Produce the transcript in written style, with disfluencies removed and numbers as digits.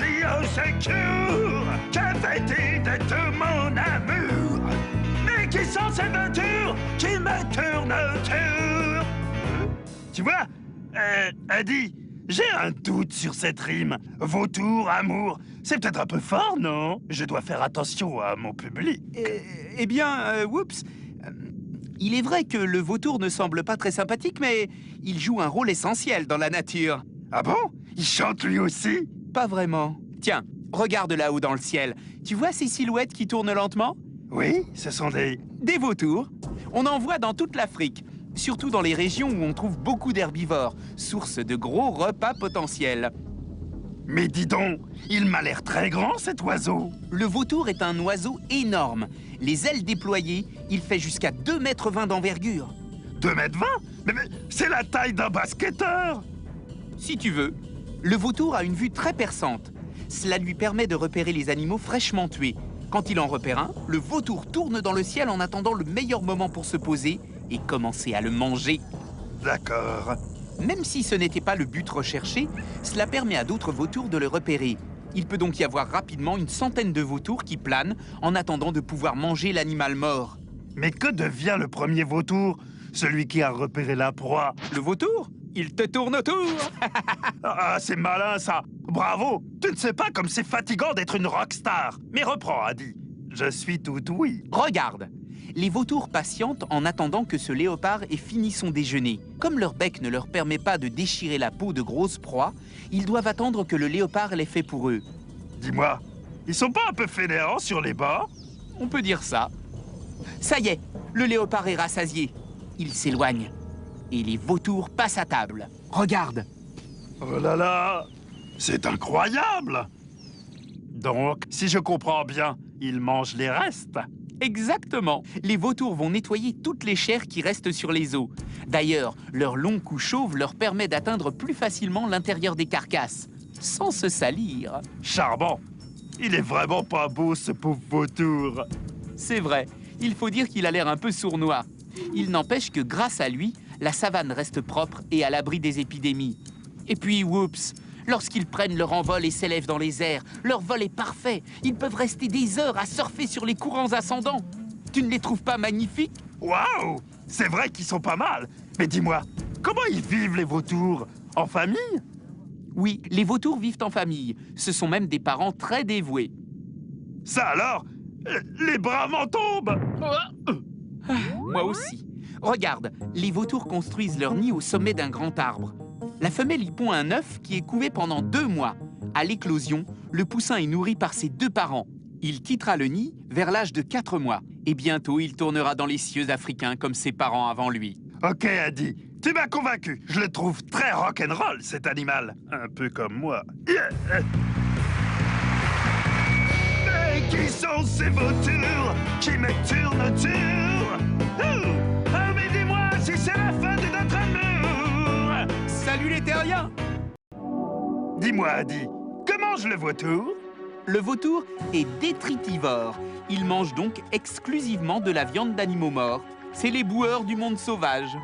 crie au secours. Que fais-tu de tout mon amour? Mais qui sont ces voitures qui me tournent autour? Tu vois, Adi, j'ai un doute sur cette rime. Vautour, amour, c'est peut-être un peu fort, non? Je dois faire attention à mon public. Eh bien, whoops. Il est vrai que le vautour ne semble pas très sympathique, mais il joue un rôle essentiel dans la nature. Ah bon? Il chante lui aussi? Pas vraiment. Tiens, regarde là-haut dans le ciel. Tu vois ces silhouettes qui tournent lentement? Oui, ce sont des... Des vautours. On en voit dans toute l'Afrique, surtout dans les régions où on trouve beaucoup d'herbivores, source de gros repas potentiels. Mais dis donc, il m'a l'air très grand, cet oiseau. Le vautour est un oiseau énorme. Les ailes déployées, il fait jusqu'à 2,20 m d'envergure. 2,20 m? Mais c'est la taille d'un basketteur. Si tu veux. Le vautour a une vue très perçante. Cela lui permet de repérer les animaux fraîchement tués. Quand il en repère un, le vautour tourne dans le ciel en attendant le meilleur moment pour se poser et commencer à le manger. D'accord. Même si ce n'était pas le but recherché, cela permet à d'autres vautours de le repérer. Il peut donc y avoir rapidement une centaine de vautours qui planent en attendant de pouvoir manger l'animal mort. Mais que devient le premier vautour? Celui qui a repéré la proie? Le vautour? Il te tourne autour. Ah, c'est malin, ça. Bravo. Tu ne sais pas comme c'est fatigant d'être une rockstar. Mais reprends, Adi. Je suis tout oui. Regarde. Les vautours patientent en attendant que ce léopard ait fini son déjeuner. Comme leur bec ne leur permet pas de déchirer la peau de grosses proies, ils doivent attendre que le léopard l'ait fait pour eux. Dis-moi, ils sont pas un peu fainéants sur les bords? On peut dire ça. Ça y est, le léopard est rassasié. Il s'éloigne. Et les vautours passent à table. Regarde. Oh là là, c'est incroyable. Donc, si je comprends bien, ils mangent les restes. Exactement. Les vautours vont nettoyer toutes les chairs qui restent sur les os. D'ailleurs, leur long cou chauve leur permet d'atteindre plus facilement l'intérieur des carcasses, sans se salir. Charmant. Il est vraiment pas beau, ce pauvre vautour. C'est vrai, il faut dire qu'il a l'air un peu sournois. Il n'empêche que grâce à lui, la savane reste propre et à l'abri des épidémies. Et puis, oups, lorsqu'ils prennent leur envol et s'élèvent dans les airs, leur vol est parfait. Ils peuvent rester des heures à surfer sur les courants ascendants. Tu ne les trouves pas magnifiques? Waouh! C'est vrai qu'ils sont pas mal. Mais dis-moi, comment ils vivent, les vautours? En famille? Oui, les vautours vivent en famille. Ce sont même des parents très dévoués. Ça alors? Les bras m'en tombent! Moi aussi. Regarde, les vautours construisent leur nid au sommet d'un grand arbre. La femelle y pond un œuf qui est couvé pendant 2 mois. À l'éclosion, le poussin est nourri par ses 2 parents. Il quittera le nid vers l'âge de 4 mois. Et bientôt, il tournera dans les cieux africains comme ses parents avant lui. Ok, Adi, tu m'as convaincu. Je le trouve très rock'n'roll, cet animal. Un peu comme moi. Mais qui sont ces vautours qui me tournent autour? Mais dis-moi si c'est la fin de notre amour! Salut les terriens! Dis-moi, Adi, que mange le vautour? Le vautour est détritivore. Il mange donc exclusivement de la viande d'animaux morts. C'est les boueurs du monde sauvage.